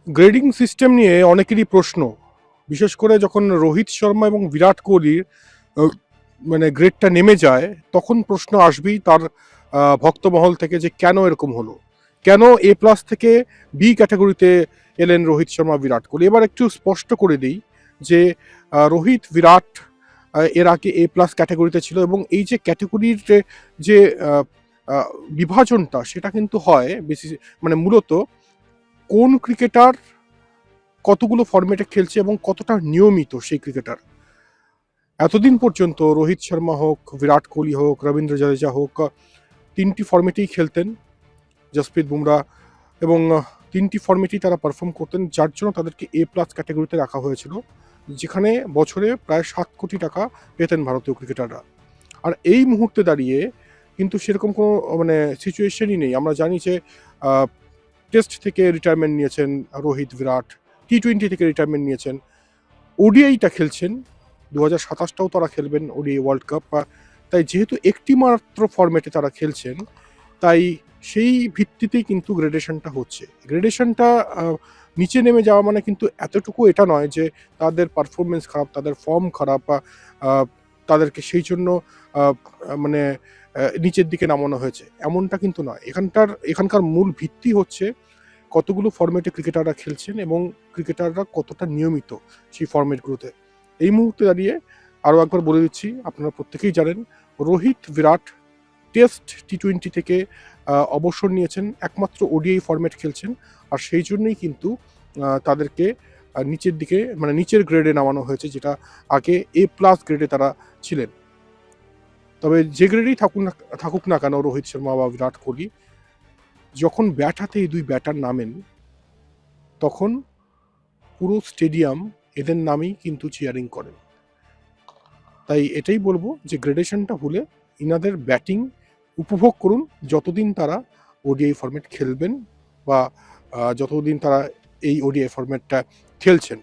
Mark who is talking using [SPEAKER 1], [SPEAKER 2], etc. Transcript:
[SPEAKER 1] Grading system নিয়ে অনেকেরই প্রশ্ন, বিশেষ করে যখন রোহিত শর্মা এবং বিরাট কোহলির মানে গ্রেডটা নেমে যায়, তখন প্রশ্ন আসবেই তার ভক্তমহল থেকে যে কেন এরকম হলো, কেন এ প্লাস থেকে বি ক্যাটাগরিতে এলেন রোহিত শর্মা বিরাট কোহলি। এবার একটু স্পষ্ট করে দিই যে রোহিত বিরাট এর আগে এ প্লাস ক্যাটাগরিতে ছিল, এবং এই যে ক্যাটাগরির যে আহ, আহ, বিভাজনটা সেটা কিন্তু হয় বেশি, মানে মূলত কোন ক্রিকেটার কতগুলো ফরম্যাটে খেলছে এবং কতটা নিয়মিত সেই ক্রিকেটার। এতদিন পর্যন্ত রোহিত শর্মা হোক, বিরাট কোহলি হোক, রবীন্দ্র জাদেজা হোক, তিনটি ফরম্যাটেই খেলতেন, জসপ্রীত বুমরা, এবং তিনটি ফরম্যাটেই তারা পারফর্ম করতেন, যার জন্য তাদেরকে এ প্লাস ক্যাটাগরিতে রাখা হয়েছিল, যেখানে বছরে প্রায় 7 কোটি টাকা পেতেন ভারতীয় ক্রিকেটাররা। আর এই মুহূর্তে দাঁড়িয়ে কিন্তু সেরকম কোনো মানে সিচুয়েশনই নেই। আমরা জানি যে টেস্ট থেকে রিটায়ারমেন্ট নিয়েছেন রোহিত, বিরাট টি-20 থেকে রিটায়ারমেন্ট নিয়েছেন, ওডিআইটা খেলছেন, 2027টাও তারা খেলবেন ওডিআই ওয়ার্ল্ড কাপ। তাই যেহেতু একটি মাত্র ফরম্যাটে তারা খেলছেন, তাই সেই ভিত্তিতেই কিন্তু গ্রেডেশনটা হচ্ছে। গ্রেডেশনটা নিচে নেমে যাওয়া মানে কিন্তু এতটুকু এটা নয় যে তাদের পারফরমেন্স খারাপ, তাদের ফর্ম খারাপ, বা তাদেরকে সেই জন্য মানে নিচের দিকে নামানো হয়েছে, এমনটা কিন্তু নয়। এখানকার মূল ভিত্তি হচ্ছে কতগুলো ফরম্যাটে ক্রিকেটাররা খেলছেন এবং ক্রিকেটাররা কতটা নিয়মিত সেই ফরম্যাটগুলোতে। এই মুহূর্তে দাঁড়িয়ে আরও একবার বলে দিচ্ছি, আপনারা প্রত্যেকেই জানেন রোহিত, বিরাট টেস্ট টি-20 থেকে অবসর নিয়েছেন, একমাত্র ওডিআই ফরম্যাট খেলছেন, আর সেই জন্যই কিন্তু তাদেরকে নিচের দিকে, মানে নিচের গ্রেডে নামানো হয়েছে, যেটা আগে এ প্লাস গ্রেডে তারা ছিলেন। তবে যে গ্রেডেই থাকুক না কেন রোহিত শর্মা বা বিরাট কোহলি, যখন ব্যাট হাতে এই দুই ব্যাটার নামেন, তখন পুরো স্টেডিয়াম এদের নামেই কিন্তু চিয়ারিং করেন। তাই এটাই বলবো যে গ্রেডেশনটা ভুলে ইনাদের ব্যাটিং উপভোগ করুন যতদিন তারা ওডিআই ফরম্যাট খেলবেন, বা যতদিন তারা এই ওডিআই ফরম্যাটটা খেলছেন।